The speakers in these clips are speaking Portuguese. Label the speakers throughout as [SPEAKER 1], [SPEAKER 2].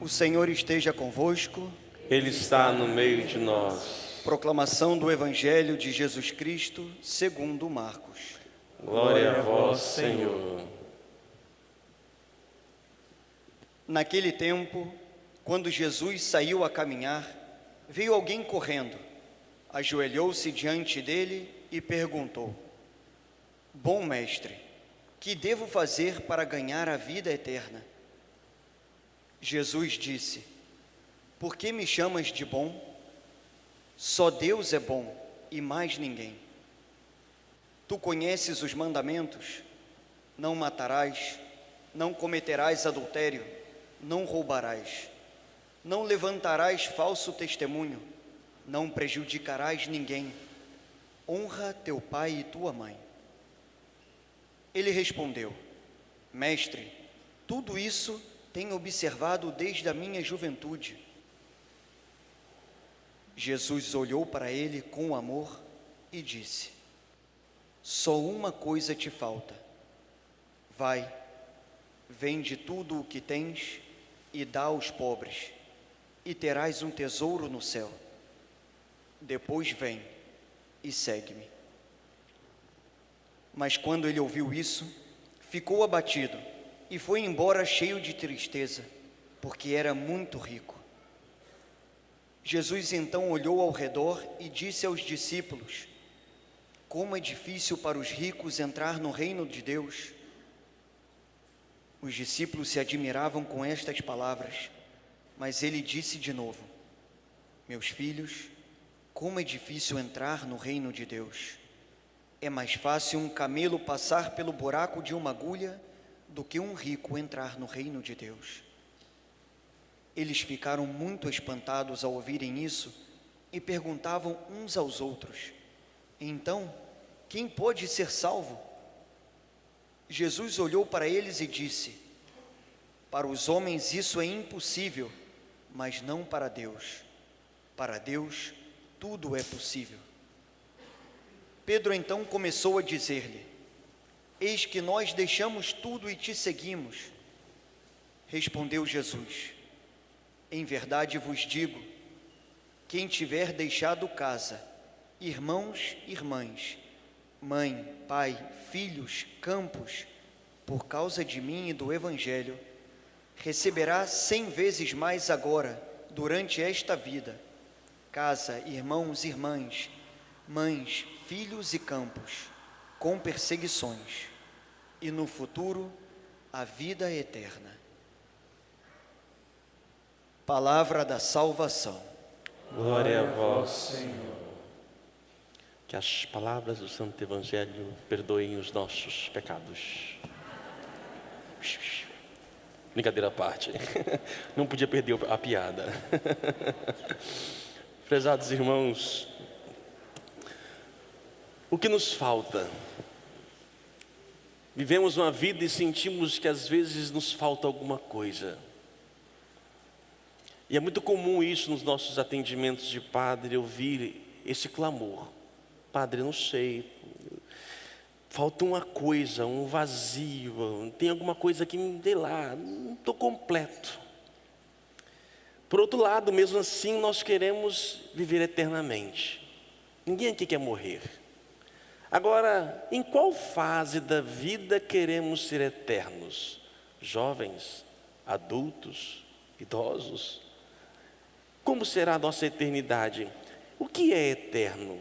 [SPEAKER 1] O Senhor esteja convosco.
[SPEAKER 2] Ele está no meio de nós.
[SPEAKER 1] Proclamação do Evangelho de Jesus Cristo, segundo Marcos.
[SPEAKER 2] Glória a vós, Senhor.
[SPEAKER 1] Naquele tempo, quando Jesus saiu a caminhar, veio alguém correndo, ajoelhou-se diante dele e perguntou: Bom mestre, que devo fazer para ganhar a vida eterna? Jesus disse: Por que me chamas de bom? Só Deus é bom e mais ninguém. Tu conheces os mandamentos: não matarás, não cometerás adultério, não roubarás, não levantarás falso testemunho, não prejudicarás ninguém, honra teu pai e tua mãe. Ele respondeu: Mestre, tudo isso tenho observado desde a minha juventude. Jesus olhou para ele com amor e disse: Só uma coisa te falta. Vai, vende tudo o que tens e dá aos pobres, e terás um tesouro no céu. Depois vem e segue-me. Mas quando ele ouviu isso, ficou abatido e foi embora cheio de tristeza, porque era muito rico. Jesus então olhou ao redor e disse aos discípulos: Como é difícil para os ricos entrar no reino de Deus. Os discípulos se admiravam com estas palavras, mas ele disse de novo: Meus filhos, como é difícil entrar no reino de Deus. É mais fácil um camelo passar pelo buraco de uma agulha do que um rico entrar no reino de Deus. Eles ficaram muito espantados ao ouvirem isso e perguntavam uns aos outros: Então, quem pode ser salvo? Jesus olhou para eles e disse: Para os homens isso é impossível, mas não para Deus. Para Deus tudo é possível. Pedro então começou a dizer-lhe: Eis que nós deixamos tudo e te seguimos. Respondeu Jesus: Em verdade vos digo, quem tiver deixado casa, irmãos, irmãs, mãe, pai, filhos, campos, por causa de mim e do Evangelho, receberá 100 vezes mais agora, durante esta vida, casa, irmãos, irmãs, mães, filhos e campos, com perseguições, e no futuro, a vida eterna. Palavra da salvação.
[SPEAKER 2] Glória a vós, Senhor. Que as palavras do Santo Evangelho perdoem os nossos pecados. Brincadeira à parte. Não podia perder a piada. Prezados irmãos, o que nos falta? Vivemos uma vida e sentimos que às vezes nos falta alguma coisa. E é muito comum isso nos nossos atendimentos de padre, ouvir esse clamor: Padre, não sei, falta uma coisa, um vazio, tem alguma coisa que, sei lá, não estou completo. Por outro lado, mesmo assim, nós queremos viver eternamente. Ninguém aqui quer morrer. Agora, em qual fase da vida queremos ser eternos? Jovens, adultos, idosos? Como será a nossa eternidade? O que é eterno?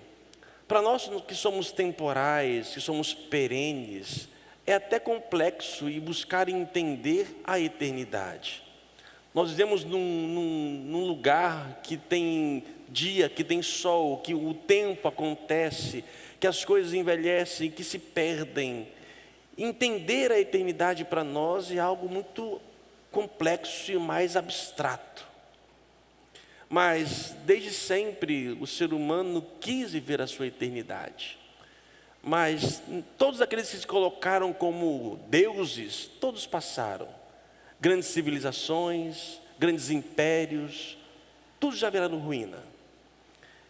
[SPEAKER 2] Para nós que somos temporais, que somos perenes, é até complexo e buscar entender a eternidade. Nós vivemos num lugar que tem dia, que tem sol, que o tempo acontece, que as coisas envelhecem, que se perdem. Entender a eternidade para nós é algo muito complexo e mais abstrato. Mas desde sempre o ser humano quis viver a sua eternidade. Mas todos aqueles que se colocaram como deuses, todos passaram. Grandes civilizações, grandes impérios, tudo já viraram ruína.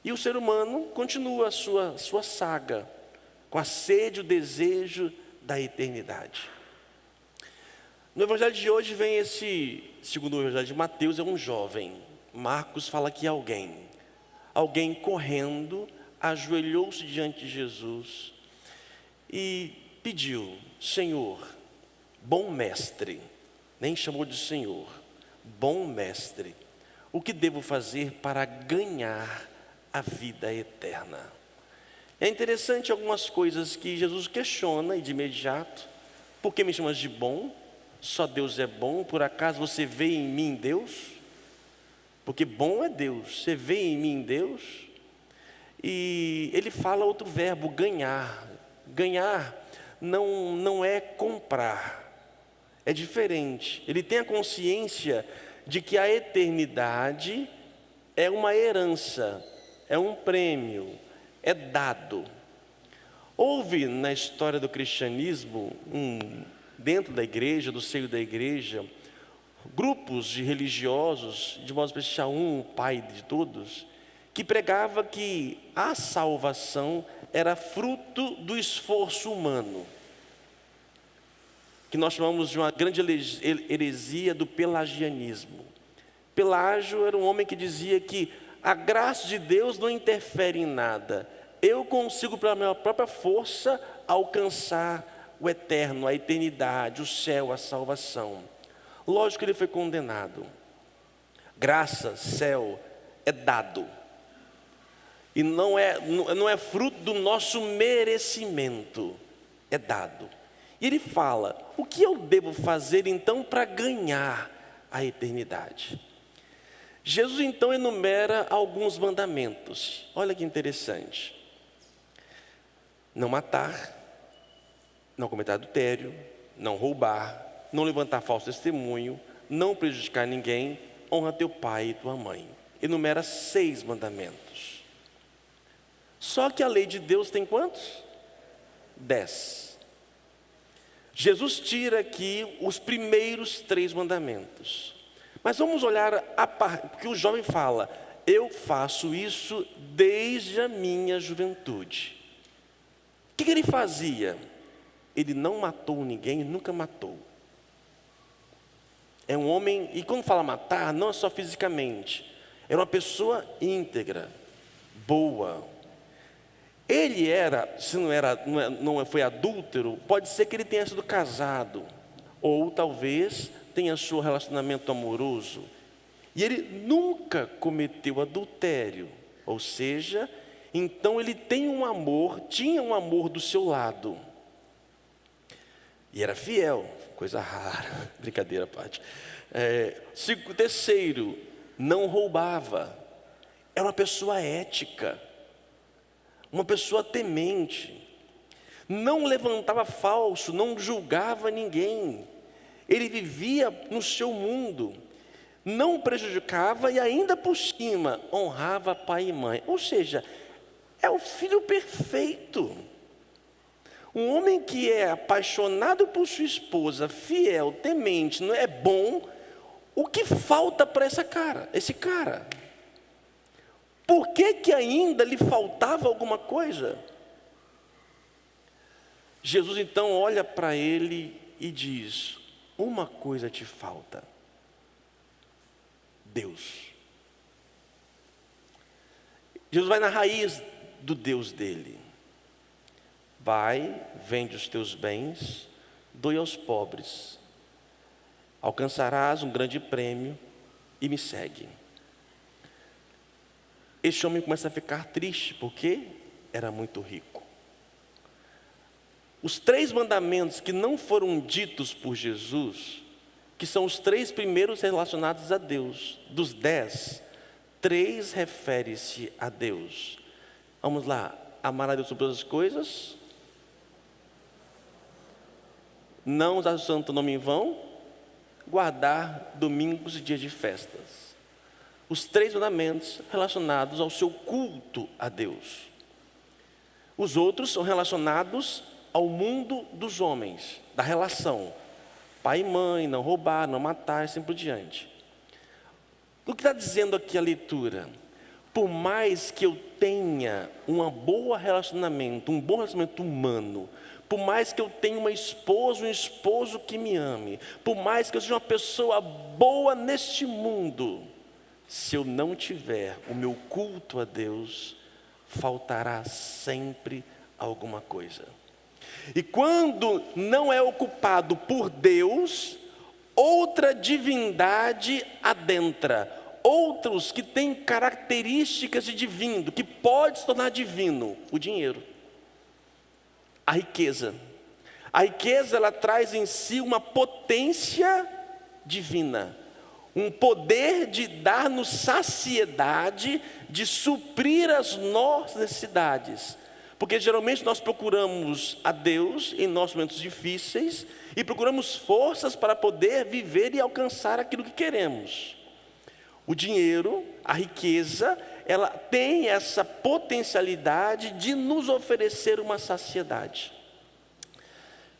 [SPEAKER 2] E o ser humano continua a sua saga, com a sede e o desejo da eternidade. No evangelho de hoje vem segundo o evangelho de Mateus, é um jovem. Marcos fala que é alguém correndo, ajoelhou-se diante de Jesus e pediu: Senhor, bom mestre, nem chamou de Senhor, bom mestre, o que devo fazer para ganhar a vida eterna? É interessante algumas coisas que Jesus questiona e de imediato. Por que me chamas de bom? Só Deus é bom? Por acaso você vê em mim Deus? Porque bom é Deus. Você vê em mim Deus? E ele fala outro verbo, ganhar. Ganhar não é comprar. É diferente. Ele tem a consciência de que a eternidade é uma herança, é um prêmio, é dado. Houve na história do cristianismo, dentro da igreja, do seio da igreja, grupos de religiosos, de modo especial o pai de todos, que pregava que a salvação era fruto do esforço humano, que nós chamamos de uma grande heresia do pelagianismo. Pelágio era um homem que dizia que a graça de Deus não interfere em nada. Eu consigo, pela minha própria força, alcançar o eterno, a eternidade, o céu, a salvação. Lógico que ele foi condenado. Graça, céu, é dado. E não é fruto do nosso merecimento, é dado. E ele fala: o que eu devo fazer então para ganhar a eternidade? Jesus então enumera alguns mandamentos. Olha que interessante: não matar, não cometer adultério, não roubar, não levantar falso testemunho, não prejudicar ninguém, honra teu pai e tua mãe. Enumera 6 mandamentos. Só que a lei de Deus tem quantos? 10. Jesus tira aqui os primeiros 3 mandamentos. Mas vamos olhar porque o jovem fala: eu faço isso desde a minha juventude. O que ele fazia? Ele não matou ninguém, nunca matou. É um homem, e quando fala matar, não é só fisicamente, era uma pessoa íntegra, boa. Ele era, se não foi adúltero, pode ser que ele tenha sido casado, ou talvez tenha seu relacionamento amoroso, e ele nunca cometeu adultério, ou seja, então ele tinha um amor do seu lado, e era fiel, coisa rara, brincadeira à parte. Terceiro, não roubava, era uma pessoa ética, uma pessoa temente, não levantava falso, não julgava ninguém, ele vivia no seu mundo, não prejudicava e ainda por cima honrava pai e mãe. Ou seja, é o filho perfeito. Um homem que é apaixonado por sua esposa, fiel, temente, não é bom. O que falta para esse cara? Por que ainda lhe faltava alguma coisa? Jesus então olha para ele e diz: uma coisa te falta, Deus. Jesus vai na raiz do Deus dele. Vai, vende os teus bens, doe aos pobres, alcançarás um grande prêmio e me segue. Este homem começa a ficar triste porque era muito rico. Os 3 mandamentos que não foram ditos por Jesus, que são os 3 primeiros relacionados a Deus, dos 10, 3 refere-se a Deus. Vamos lá: amar a Deus sobre todas as coisas, não usar o santo nome em vão, guardar domingos e dias de festas. Os 3 mandamentos relacionados ao seu culto a Deus. Os outros são relacionados ao mundo dos homens, da relação pai e mãe, não roubar, não matar, assim por diante. O que está dizendo aqui a leitura? Por mais que eu tenha um bom relacionamento humano, Por mais que eu tenha uma esposa, um esposo que me ame, por mais que eu seja uma pessoa boa neste mundo, se eu não tiver o meu culto a Deus, faltará sempre alguma coisa. E quando não é ocupado por Deus, outra divindade adentra, outros que têm características de divino, que pode se tornar divino, o dinheiro, a riqueza. A riqueza, ela traz em si uma potência divina, um poder de dar-nos saciedade, de suprir as nossas necessidades. Porque geralmente nós procuramos a Deus em nossos momentos difíceis e procuramos forças para poder viver e alcançar aquilo que queremos. O dinheiro, a riqueza, ela tem essa potencialidade de nos oferecer uma saciedade.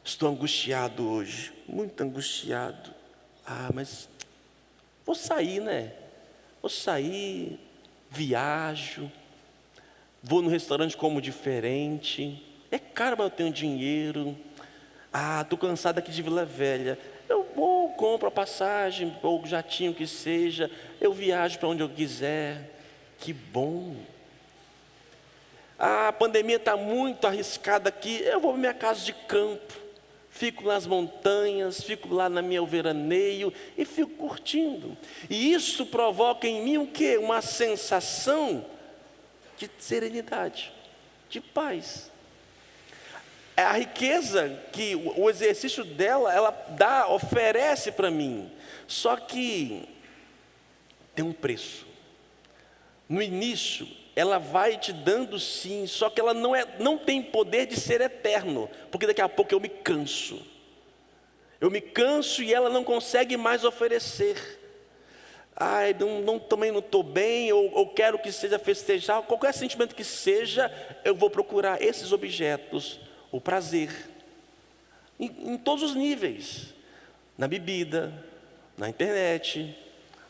[SPEAKER 2] Estou angustiado hoje, muito angustiado. Mas vou sair, né? Vou sair, viajo, vou no restaurante como diferente. É caro, mas eu tenho dinheiro. Estou cansado aqui de Vila Velha. Eu vou, compro a passagem, ou jatinho que seja. Eu viajo para onde eu quiser. Que bom. A pandemia está muito arriscada aqui. Eu vou para minha casa de campo. Fico nas montanhas, fico lá na minha veraneio e fico curtindo. E isso provoca em mim o quê? Uma sensação de serenidade, de paz. É a riqueza que o exercício dela, ela oferece para mim. Só que tem um preço. No início, ela vai te dando sim, só que ela não tem poder de ser eterno, porque daqui a pouco eu me canso. Eu me canso e ela não consegue mais oferecer. Também não estou bem, ou quero que seja festejar, qualquer sentimento que seja, eu vou procurar esses objetos, o prazer, em todos os níveis, na bebida, na internet,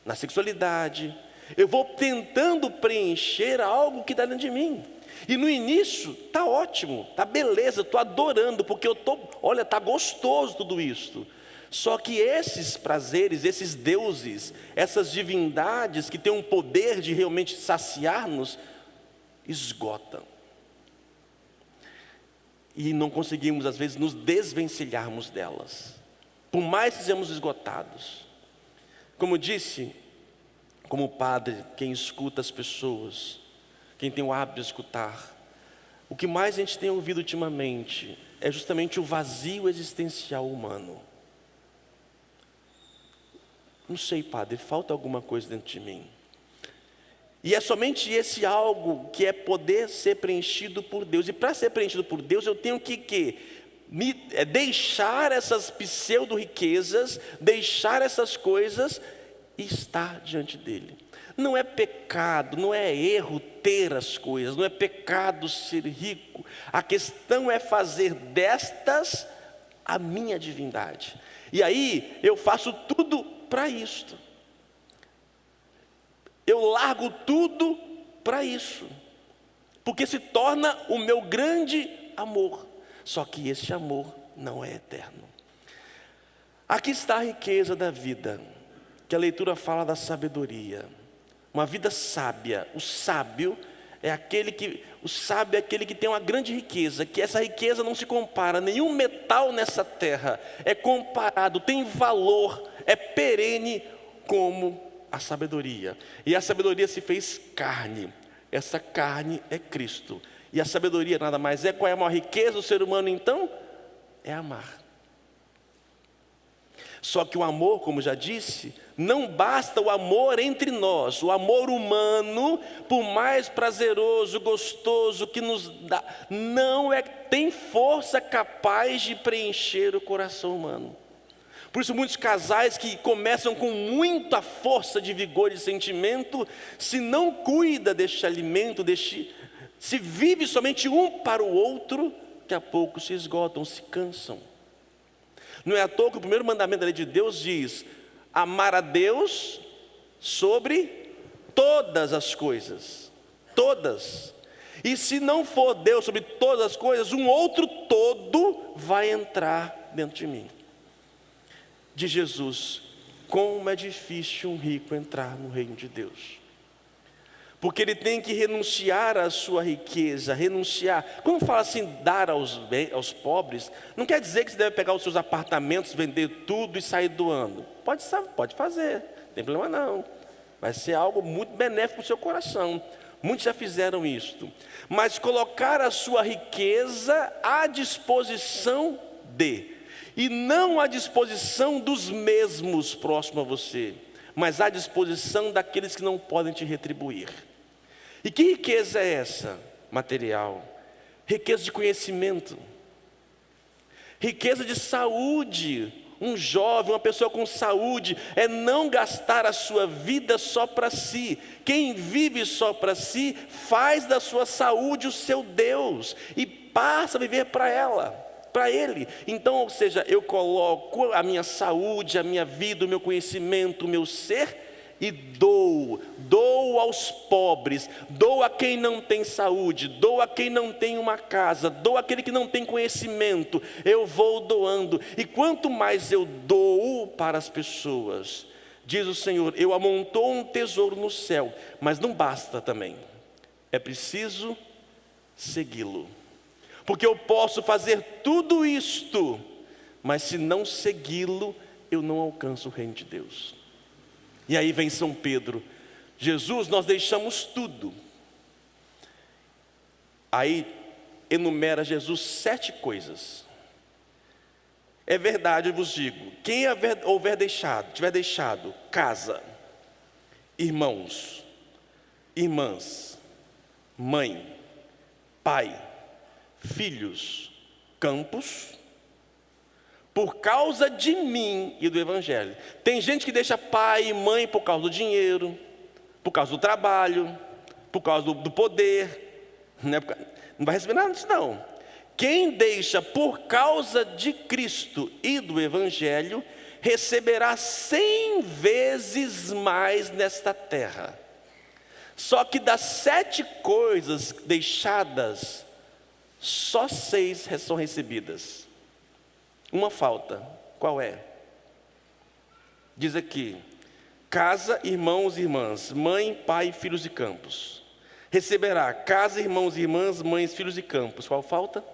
[SPEAKER 2] na sexualidade. Eu vou tentando preencher algo que está dentro de mim. E no início está ótimo, está beleza, estou adorando, porque está gostoso tudo isso. Só que esses prazeres, esses deuses, essas divindades que têm um poder de realmente saciar-nos, esgotam. E não conseguimos às vezes nos desvencilharmos delas, por mais que sejamos esgotados. Como eu disse, como padre, quem escuta as pessoas, quem tem o hábito de escutar, o que mais a gente tem ouvido ultimamente é justamente o vazio existencial humano. Não sei, padre, falta alguma coisa dentro de mim. E é somente esse algo que é poder ser preenchido por Deus. E para ser preenchido por Deus, eu tenho que deixar essas pseudo-riquezas, deixar essas coisas e estar diante dele. Não é pecado, não é erro ter as coisas, não é pecado ser rico. A questão é fazer destas a minha divindade. E aí eu faço tudo para isto. Eu largo tudo para isso, porque se torna o meu grande amor. Só que esse amor não é eterno. Aqui está a riqueza da vida, que a leitura fala da sabedoria. Uma vida sábia. O sábio é aquele que tem uma grande riqueza, que essa riqueza não se compara, nenhum metal nessa terra é comparado, tem valor, é perene como a sabedoria. E a sabedoria se fez carne. Essa carne é Cristo. E a sabedoria nada mais é. Qual é a maior riqueza do ser humano então? É amar. Só que o amor, como já disse, não basta o amor entre nós. O amor humano, por mais prazeroso, gostoso que nos dá, tem força capaz de preencher o coração humano. Por isso muitos casais que começam com muita força de vigor e sentimento, se não cuida deste alimento, se vive somente um para o outro, daqui a pouco se esgotam, se cansam. Não é à toa que o primeiro mandamento da lei de Deus diz: amar a Deus sobre todas as coisas, todas. E se não for Deus sobre todas as coisas, um outro todo vai entrar dentro de mim. De Jesus, como é difícil um rico entrar no reino de Deus. Porque ele tem que renunciar à sua riqueza, renunciar. Quando fala assim, dar aos pobres, não quer dizer que você deve pegar os seus apartamentos, vender tudo e sair doando. Pode fazer, não tem problema não. Vai ser algo muito benéfico para o seu coração. Muitos já fizeram isto. Mas colocar a sua riqueza à disposição e não à disposição dos mesmos próximos a você, mas à disposição daqueles que não podem te retribuir. E que riqueza é essa? Material. Riqueza de conhecimento. Riqueza de saúde. Um jovem, uma pessoa com saúde, é não gastar a sua vida só para si. Quem vive só para si, faz da sua saúde o seu Deus, e passa a viver para ela, para Ele. Então, ou seja, eu coloco a minha saúde, a minha vida, o meu conhecimento, o meu ser, e dou aos pobres, dou a quem não tem saúde, dou a quem não tem uma casa, dou àquele que não tem conhecimento, eu vou doando. E quanto mais eu dou para as pessoas, diz o Senhor, eu amontou um tesouro no céu. Mas não basta também, é preciso segui-lo. Porque eu posso fazer tudo isto, mas se não segui-lo, eu não alcanço o reino de Deus. E aí vem São Pedro: Jesus, nós deixamos tudo. Aí enumera Jesus 7 coisas. É verdade, eu vos digo, quem tiver deixado casa, irmãos, irmãs, mãe, pai, filhos, campos, por causa de mim e do Evangelho. Tem gente que deixa pai e mãe por causa do dinheiro, por causa do trabalho, por causa do poder, né? Não vai receber nada disso não. Quem deixa por causa de Cristo e do Evangelho, receberá 100 vezes mais nesta terra. Só que das 7 coisas deixadas, só 6 são recebidas. Uma falta. Qual é? Diz aqui: casa, irmãos e irmãs, mãe, pai, filhos e campos. Receberá casa, irmãos e irmãs, mães, filhos e campos. Qual falta?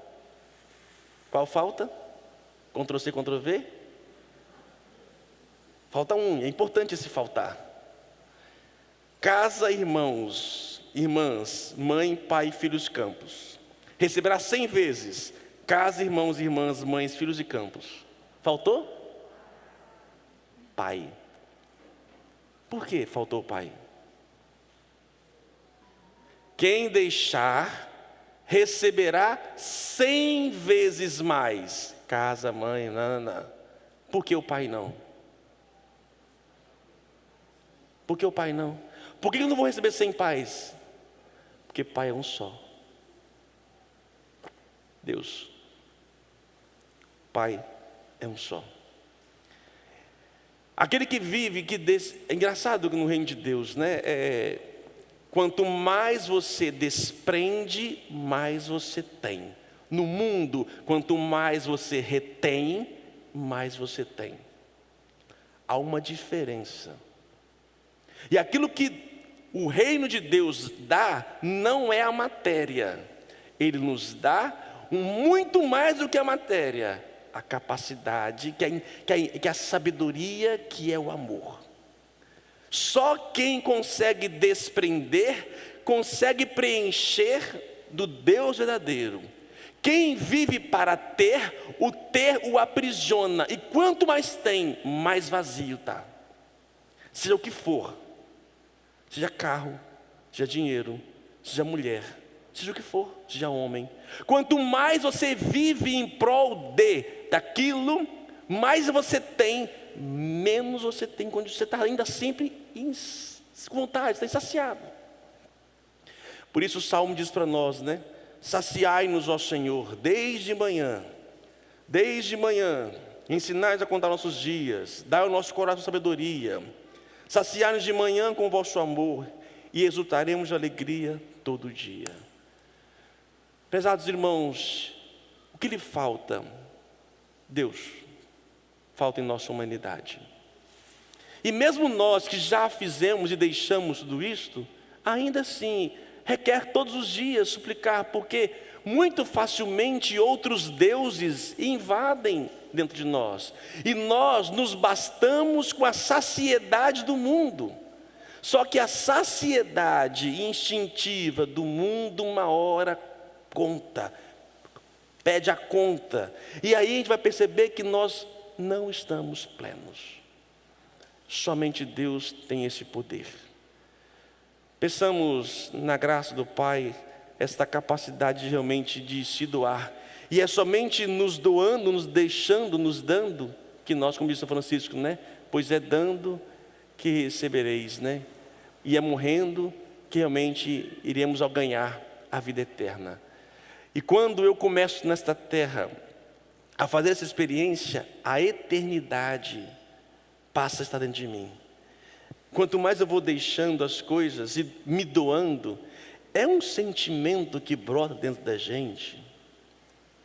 [SPEAKER 2] Qual falta? Ctrl C, Ctrl V. Falta um, é importante esse faltar. Casa, irmãos, irmãs, mãe, pai, filhos e campos. Receberá 100 vezes casa, irmãos, irmãs, mães, filhos e campos. Faltou? Pai. Por que faltou o pai? Quem deixar, receberá 100 vezes mais. Casa, mãe, não. Por que o pai não? Por que o pai não? Por que eu não vou receber 100 pais? Porque pai é um só. Deus. Pai é um só. Aquele que vive, é engraçado no reino de Deus, né? Quanto mais você desprende, mais você tem. No mundo, quanto mais você retém, mais você tem. Há uma diferença. E aquilo que o reino de Deus dá, não é a matéria. Ele nos dá muito mais do que a matéria. A capacidade, que é a sabedoria, que é o amor. Só quem consegue desprender, consegue preencher do Deus verdadeiro. Quem vive para ter o aprisiona. E quanto mais tem, mais vazio está. Seja o que for. Seja carro, seja dinheiro, seja mulher, seja o que for, seja homem. Quanto mais você vive em prol daquilo, mais você tem, menos você tem quando você está ainda sempre com vontade, está insaciado. Por isso o Salmo diz para nós, né? Saciai-nos, ó Senhor, desde manhã, ensinai-nos a contar nossos dias, dai ao nosso coração sabedoria, saciai-nos de manhã com o vosso amor, e exultaremos de alegria todo dia. Prezados irmãos, o que lhe falta? Deus. Falta em nossa humanidade. E mesmo nós que já fizemos e deixamos tudo isto, ainda assim requer todos os dias suplicar, porque muito facilmente outros deuses invadem dentro de nós. E nós nos bastamos com a saciedade do mundo. Só que a saciedade instintiva do mundo uma hora conta, pede a conta. E aí a gente vai perceber que nós não estamos plenos. Somente Deus tem esse poder. Peçamos na graça do Pai esta capacidade realmente de se doar. E é somente nos doando, nos deixando, nos dando, que nós, como disse São Francisco, né? Pois é dando que recebereis, né? E é morrendo que realmente iremos ao ganhar a vida eterna. E quando eu começo nesta terra a fazer essa experiência, a eternidade passa a estar dentro de mim. Quanto mais eu vou deixando as coisas e me doando, é um sentimento que brota dentro da gente,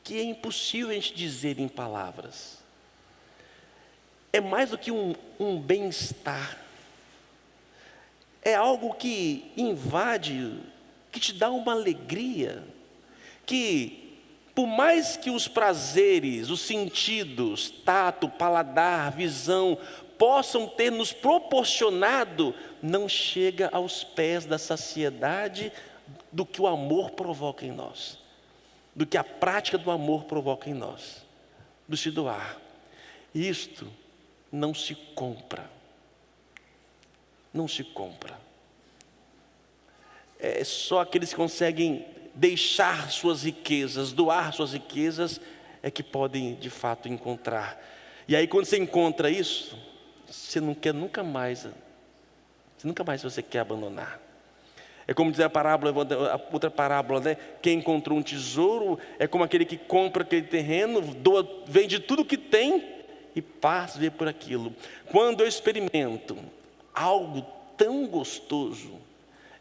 [SPEAKER 2] que é impossível a gente dizer em palavras. É mais do que um bem-estar. É algo que invade, que te dá uma alegria, que por mais que os prazeres, os sentidos, tato, paladar, visão, possam ter nos proporcionado, não chega aos pés da saciedade do que o amor provoca em nós, do que a prática do amor provoca em nós, do se doar. Isto não se compra, não se compra. É só aqueles que conseguem deixar suas riquezas, doar suas riquezas, é que podem de fato encontrar. E aí quando você encontra isso, você não quer nunca mais você quer abandonar. É como dizer a outra parábola, né? Quem encontrou um tesouro é como aquele que compra aquele terreno, vende tudo que tem e passa a ver por aquilo. Quando eu experimento algo tão gostoso,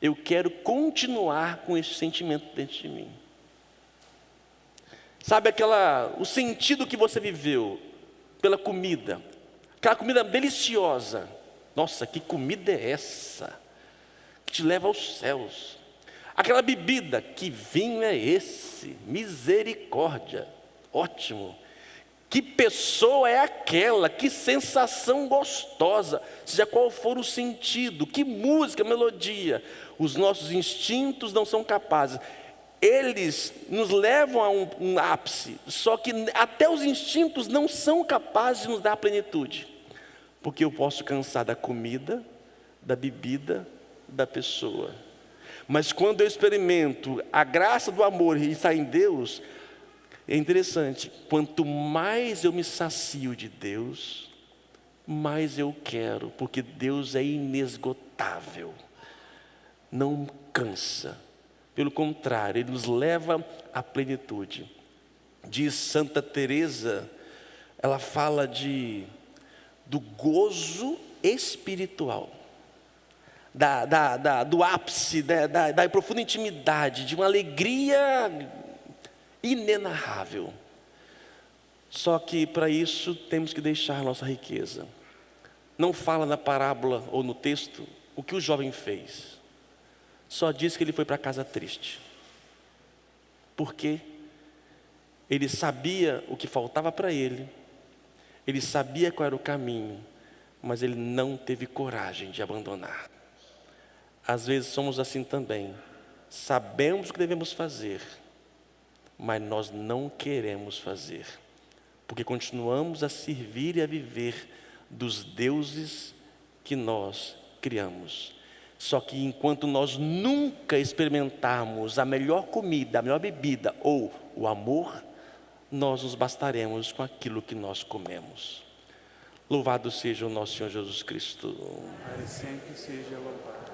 [SPEAKER 2] eu quero continuar com esse sentimento dentro de mim. Sabe o sentido que você viveu pela comida, aquela comida deliciosa. Nossa, que comida é essa? Que te leva aos céus. Aquela bebida, que vinho é esse? Misericórdia, ótimo. Que pessoa é aquela? Que sensação gostosa, seja qual for o sentido, que música, melodia. Os nossos instintos não são capazes. Eles nos levam a um ápice, só que até os instintos não são capazes de nos dar a plenitude. Porque eu posso cansar da comida, da bebida, da pessoa. Mas quando eu experimento a graça do amor e está em Deus, é interessante, quanto mais eu me sacio de Deus, mais eu quero, porque Deus é inesgotável, não cansa, pelo contrário, Ele nos leva à plenitude. Diz Santa Teresa, ela fala do gozo espiritual, do ápice, da profunda intimidade, de uma alegria inenarrável. Só que para isso temos que deixar nossa riqueza. Não fala na parábola ou no texto o que o jovem fez. Só diz que ele foi para casa triste. Porque ele sabia o que faltava para ele, ele sabia qual era o caminho, mas ele não teve coragem de abandonar. Às vezes somos assim também. Sabemos o que devemos fazer, mas nós não queremos fazer, porque continuamos a servir e a viver dos deuses que nós criamos. Só que enquanto nós nunca experimentarmos a melhor comida, a melhor bebida ou o amor, nós nos bastaremos com aquilo que nós comemos. Louvado seja o nosso Senhor Jesus Cristo.
[SPEAKER 3] Para sempre seja louvado.